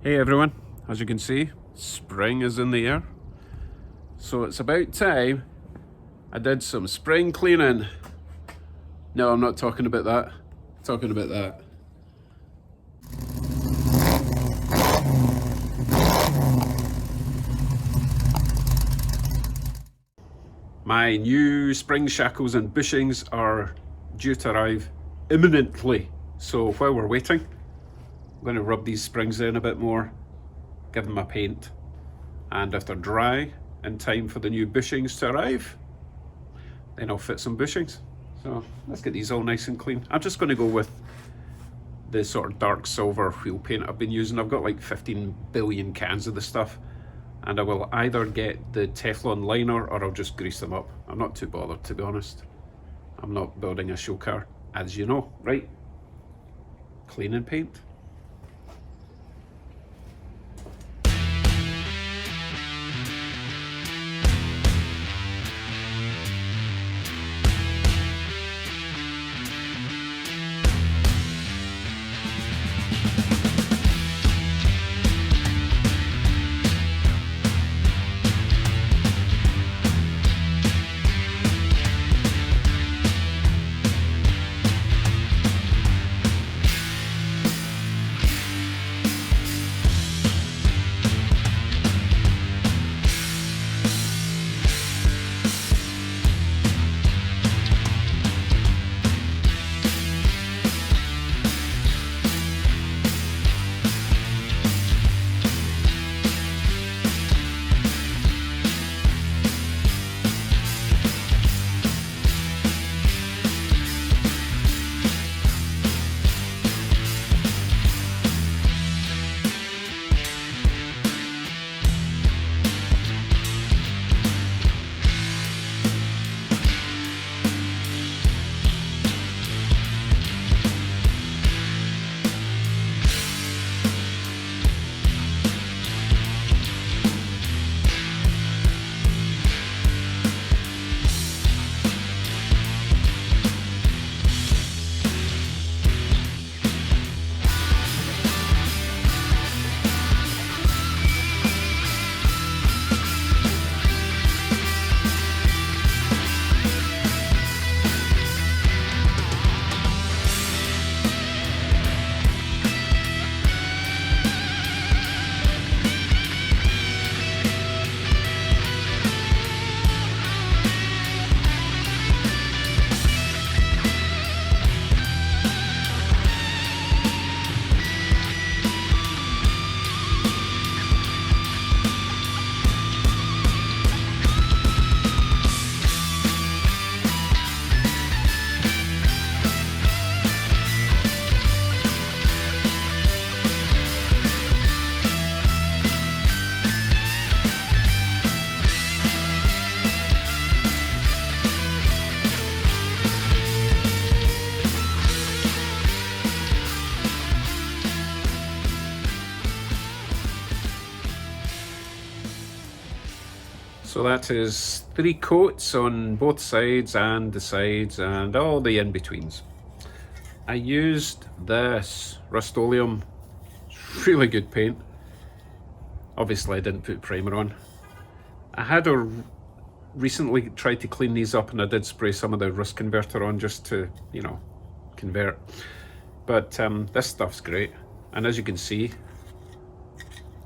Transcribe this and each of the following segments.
Hey everyone, as you can see, spring is in the air. So it's about time I did some spring cleaning. No, I'm not talking about that. I'm talking about that. My new spring shackles and bushings are due to arrive imminently. So while we're waiting, I'm going to rub these springs in a bit more, give them a paint, and if they're dry in time for the new bushings to arrive, then I'll fit some bushings. So let's get these all nice and clean. I'm just going to go with the sort of dark silver wheel paint I've been using. I've got like 15 billion cans of the stuff, and I will either get the Teflon liner or I'll just grease them up. I'm not too bothered, to be honest. I'm not building a show car, as you know, right? Clean and paint. So that is 3 coats on both sides and the sides and all the in-betweens. I used this Rust-Oleum, really good paint. Obviously I didn't put primer on. I had recently tried to clean these up and I did spray some of the rust converter on just to, you know, convert. But this stuff's great. And as you can see, it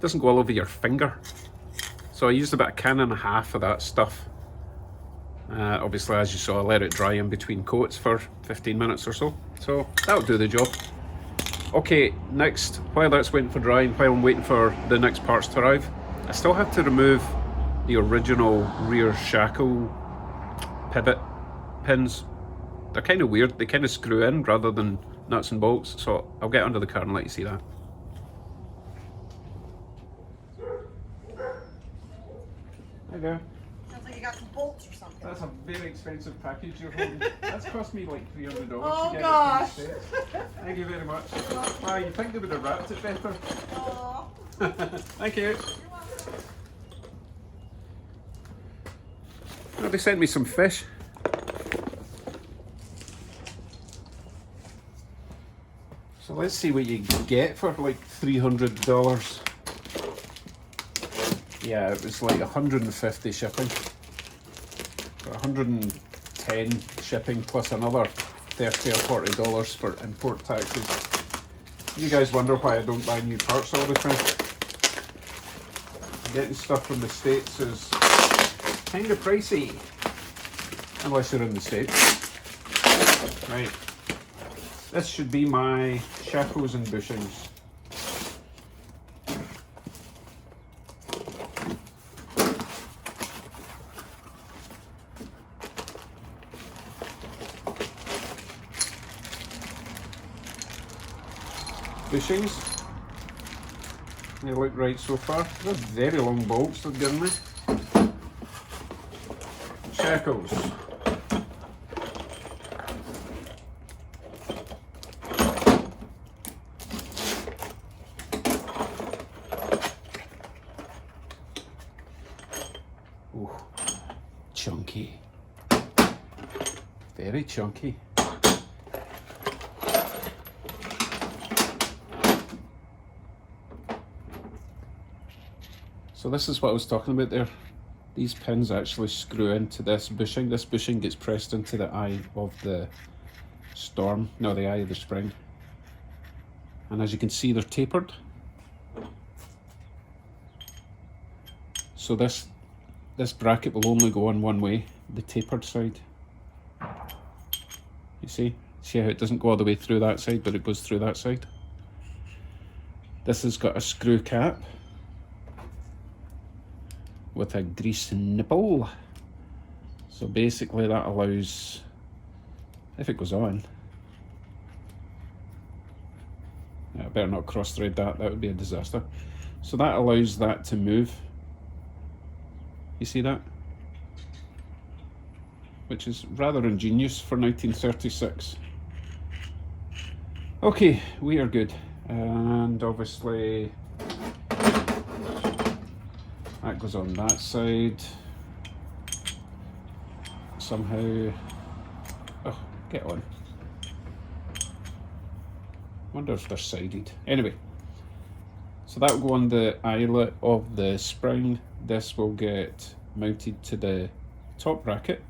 doesn't go all over your finger. So I used about 1.5 cans of that stuff. Obviously, as you saw, I let it dry in between coats for 15 minutes or so. So that'll do the job. Okay, next, while that's waiting for drying, while I'm waiting for the next parts to arrive, I still have to remove the original rear shackle pivot pins. They're kind of weird. They kind of screw in rather than nuts and bolts. So I'll get under the car and let you see that. There you go. Sounds like you got some bolts or something. That's a very expensive package you're holding. That's cost me like $300 Oh, to get gosh. it from the States. Thank you very much. Ah, you'd think they would have wrapped it better. Oh. Thank you. Oh, they sent me some fish. So let's see what you get for like $300. Yeah, it was like 150 shipping. 110 shipping plus another $30 or $40 for import taxes. You guys wonder why I don't buy new parts all the time. Getting stuff from the States is kind of pricey, unless you're in the States. Right, this should be my shackles and bushings. Bushings, they look right so far. They're very long bolts they've given me. Shackles. Ooh, chunky. Very chunky. So this is what I was talking about there. These pins actually screw into this bushing. This bushing gets pressed into the eye of the storm, no, the eye of the spring. And as you can see, they're tapered. So this bracket will only go on one way, the tapered side. You see? See how it doesn't go all the way through that side, but it goes through that side? This has got a screw cap with a grease nipple. So basically that allows, if it goes on, I better not cross thread that would be a disaster. So that allows that to move. You see that? Which is rather ingenious for 1936. Okay, we are good. And obviously that goes on that side. Somehow, oh, get on. Wonder if they're sided. Anyway, so that will go on the eyelet of the spring. This will get mounted to the top bracket,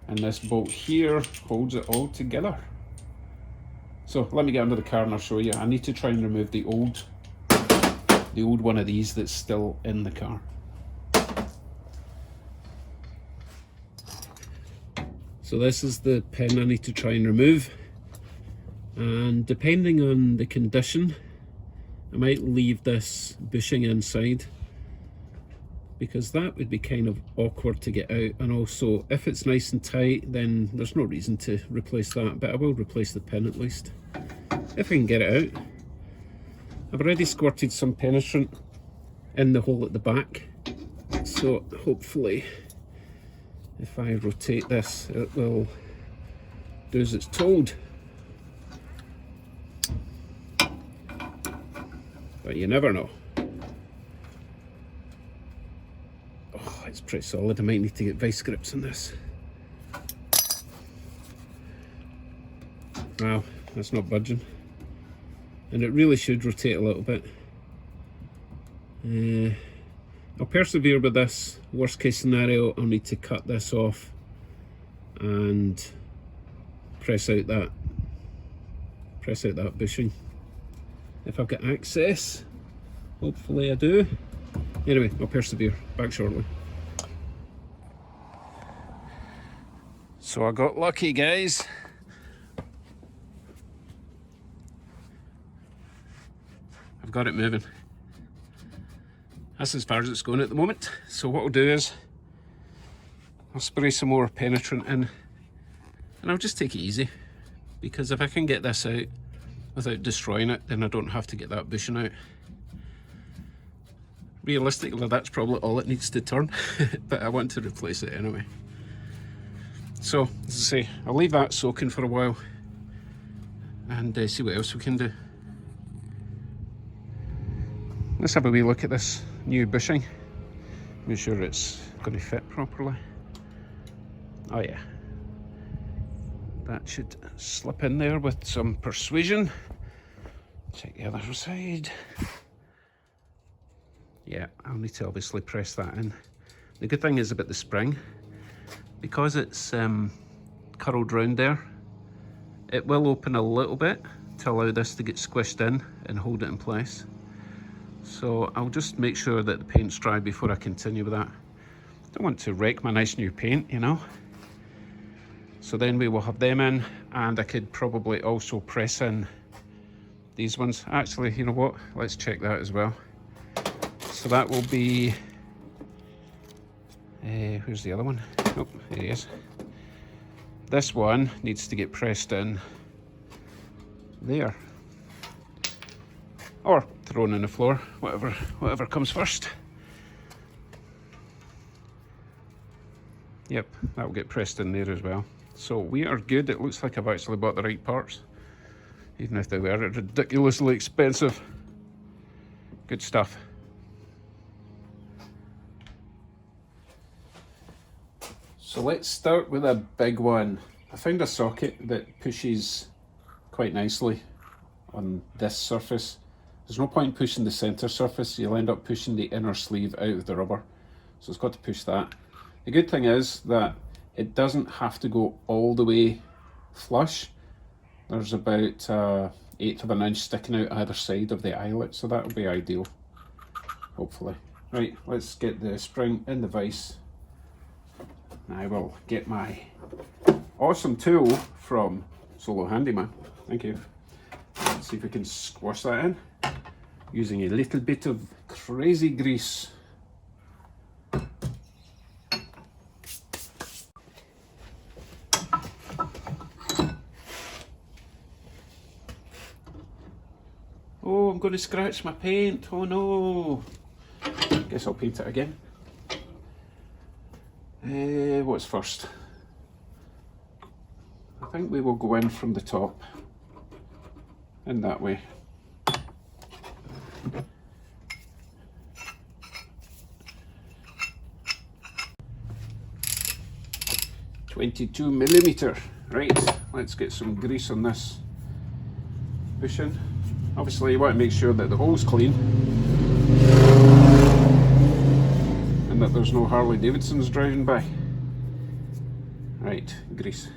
and this bolt here holds it all together. So let me get under the car and I'll show you. I need to try and remove the old one of these that's still in the car. So this is the pin I need to try and remove, and depending on the condition I might leave this bushing inside, because that would be kind of awkward to get out, and also if it's nice and tight then there's no reason to replace that, but I will replace the pin at least if I can get it out. I've already squirted some penetrant in the hole at the back, so hopefully if I rotate this it will do as it's told. But you never know. Oh, it's pretty solid. I might need to get vice grips on this. Wow, that's not budging. And it really should rotate a little bit. I'll persevere with this. Worst case scenario, I'll need to cut this off and press out that bushing if I've got access. Hopefully I do. Anyway, I'll persevere. Back shortly. So I got lucky, guys. I've got it moving. That's as far as it's going at the moment. So what I'll do is I'll spray some more penetrant in, and I'll just take it easy, because if I can get this out without destroying it, then I don't have to get that bushing out. Realistically, that's probably all it needs to turn, but I want to replace it anyway. So, as I say, I'll leave that soaking for a while and see what else we can do. Let's have a wee look at this new bushing. Make sure it's going to fit properly. Oh yeah. That should slip in there with some persuasion. Check the other side. Yeah, I'll need to obviously press that in. The good thing is about the spring, because it's curled round there, it will open a little bit to allow this to get squished in and hold it in place. So I'll just make sure that the paint's dry before I continue with that. Don't want to wreck my nice new paint, you know. So then we will have them in, and I could probably also press in these ones. Actually, you know what? Let's check that as well. So that will be, where's the other one? Oh, there he is. This one needs to get pressed in there. Or thrown on the floor, whatever comes first. Yep, that will get pressed in there as well. So we are good. It looks like I've actually bought the right parts, even if they were ridiculously expensive. Good stuff. So let's start with a big one. I found a socket that pushes quite nicely on this surface. There's no point pushing the center surface, you'll end up pushing the inner sleeve out of the rubber. So it's got to push that. The good thing is that it doesn't have to go all the way flush. There's about 1/8 of an inch sticking out either side of the eyelet, so that'll be ideal, hopefully. Right, let's get the spring in the vise. I will get my awesome tool from Solo Handyman. Thank you. Let's see if we can squash that in using a little bit of crazy grease. Oh, I'm going to scratch my paint. Oh no. Guess I'll paint it again. What's first? I think we will go in from the top, in that way. .22mm. Right, let's get some grease on this bushing. Obviously you want to make sure that the hole's clean and that there's no Harley Davidsons driving by. Right, grease.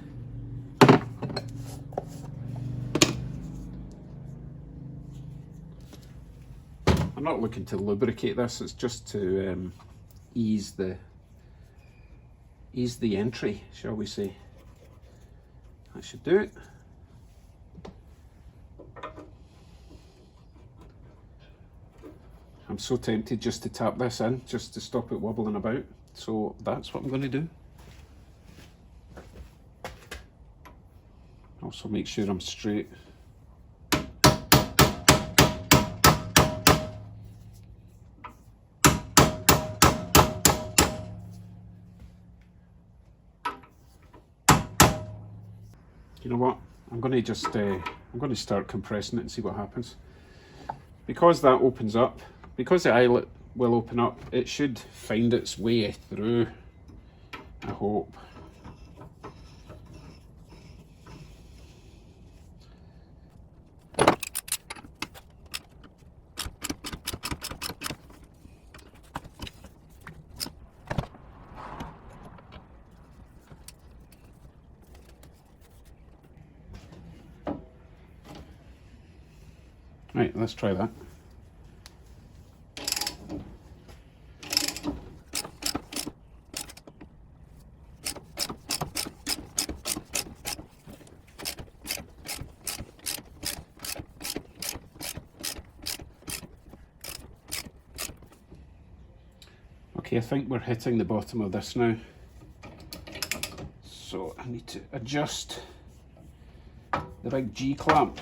I'm not looking to lubricate this, it's just to ease the entry, shall we say. That should do it. I'm so tempted just to tap this in, just to stop it wobbling about. So that's what I'm going to do. Also make sure I'm straight. You know what? I'm going to just I'm going to start compressing it and see what happens. Because that opens up, because the eyelet will open up, it should find its way through, I hope. Right, let's try that. Okay, I think we're hitting the bottom of this now. So I need to adjust the big G clamp.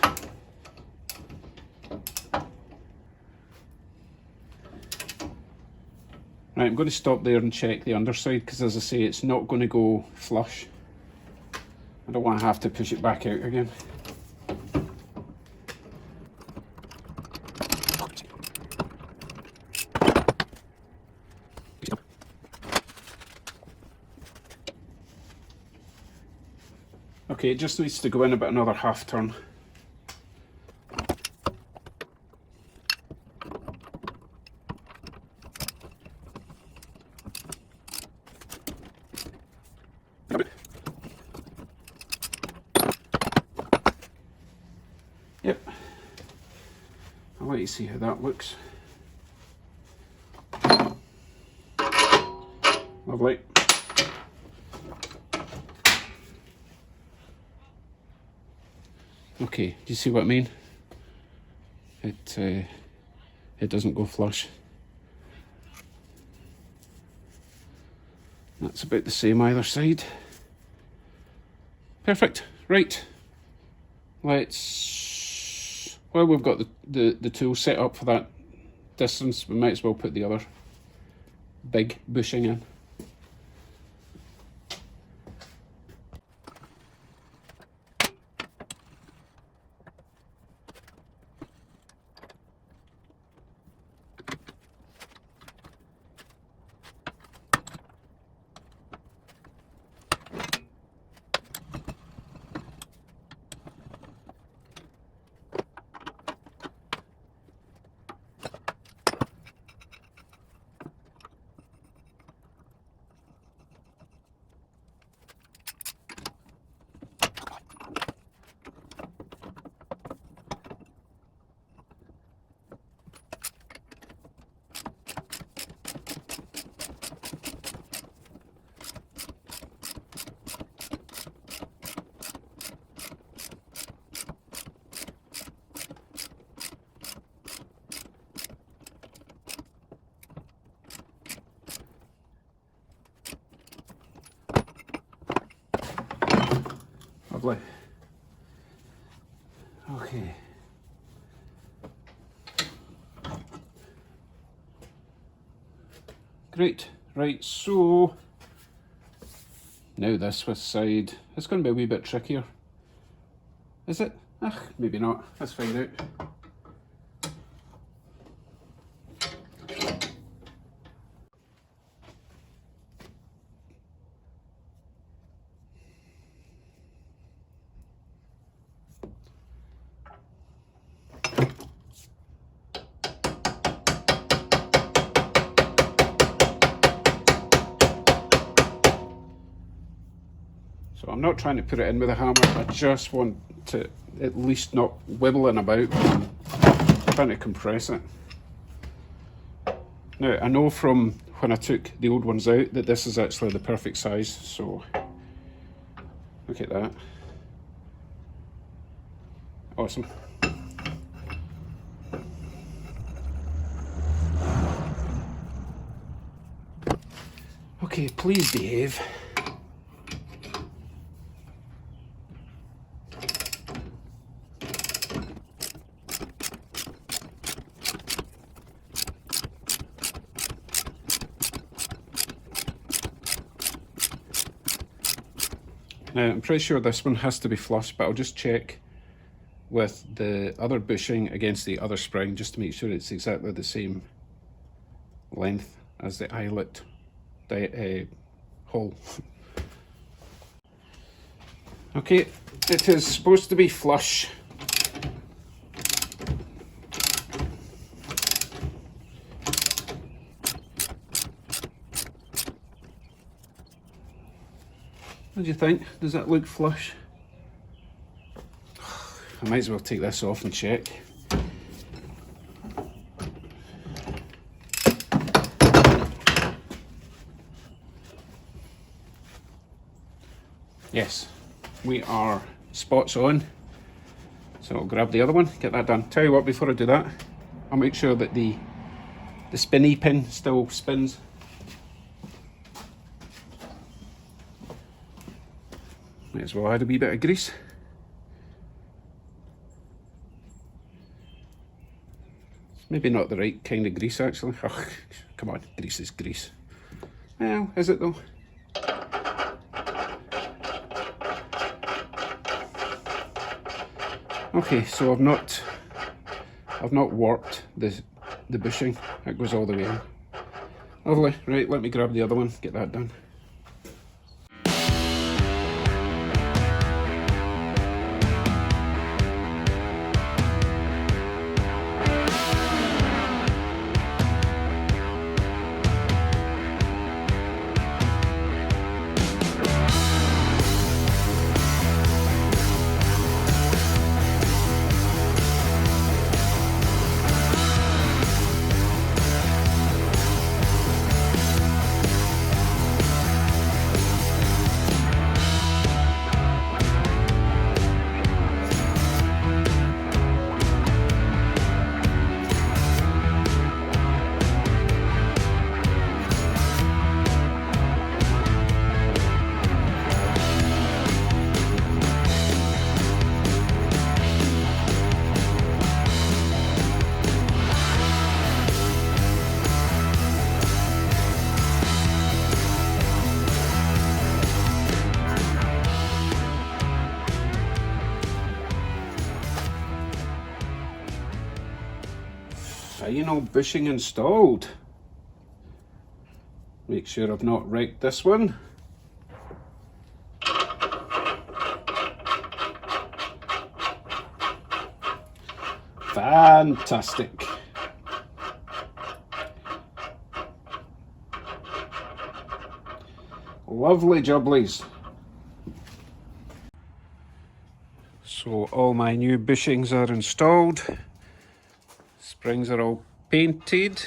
Right, I'm going to stop there and check the underside because, as I say, it's not going to go flush. I don't want to have to push it back out again. Okay, it just needs to go in about another half turn. let you see how that looks. Lovely. Okay, do you see what I mean? It doesn't go flush. That's about the same either side. Perfect. Right. Let's. Well, we've got the tool set up for that distance. We might as well put the other big bushing in. Lovely. Okay. Great. Right, so now this side, it's going to be a wee bit trickier. Is it? Maybe not. Let's find out. So I'm not trying to put it in with a hammer, I just want to at least not wibbling about. I'm trying to compress it. Now I know from when I took the old ones out that this is actually the perfect size, so look at that. Awesome. Okay, please behave. Now, I'm pretty sure this one has to be flush, but I'll just check with the other bushing against the other spring just to make sure it's exactly the same length as the eyelet hole. Okay, it is supposed to be flush. What do you think? Does that look flush? I might as well take this off and check. Yes, we are spots on. So I'll grab the other one, get that done. Tell you what, before I do that, I'll make sure that the spinny pin still spins. Might as well add a wee bit of grease. Maybe not the right kind of grease actually. Oh, come on, grease is grease. Well, is it though? Okay, so I've not warped the bushing. It goes all the way in. Lovely. Right, let me grab the other one, get that done. final bushing installed. Make sure I've not wrecked this one. Fantastic. Lovely jubblies. So all my new bushings are installed. Springs are all painted.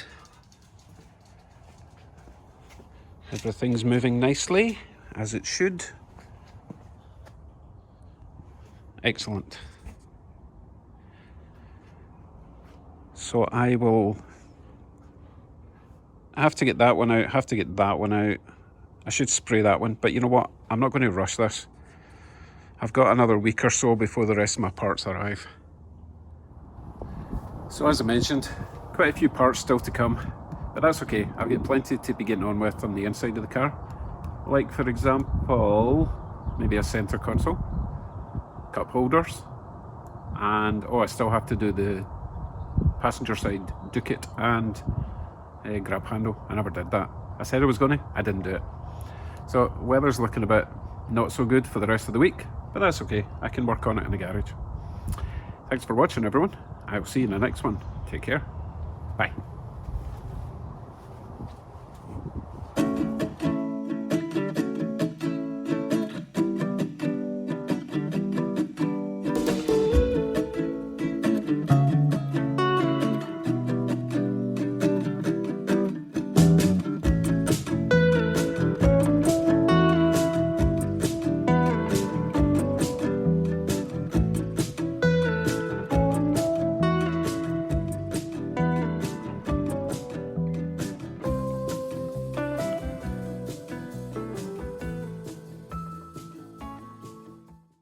Everything's moving nicely, as it should. Excellent. So I have to get that one out, have to get that one out. I should spray that one, but you know what? I'm not going to rush this. I've got another week or so before the rest of my parts arrive. So as I mentioned, quite a few parts still to come, but that's okay. I've got plenty to be getting on with on the inside of the car. Like for example, maybe a centre console, cup holders, and I still have to do the passenger side dookie and grab handle. I never did that. I said I was going to, I didn't do it. So weather's looking a bit not so good for the rest of the week, but that's okay. I can work on it in the garage. Thanks for watching, everyone. I will see you in the next one. Take care. Bye.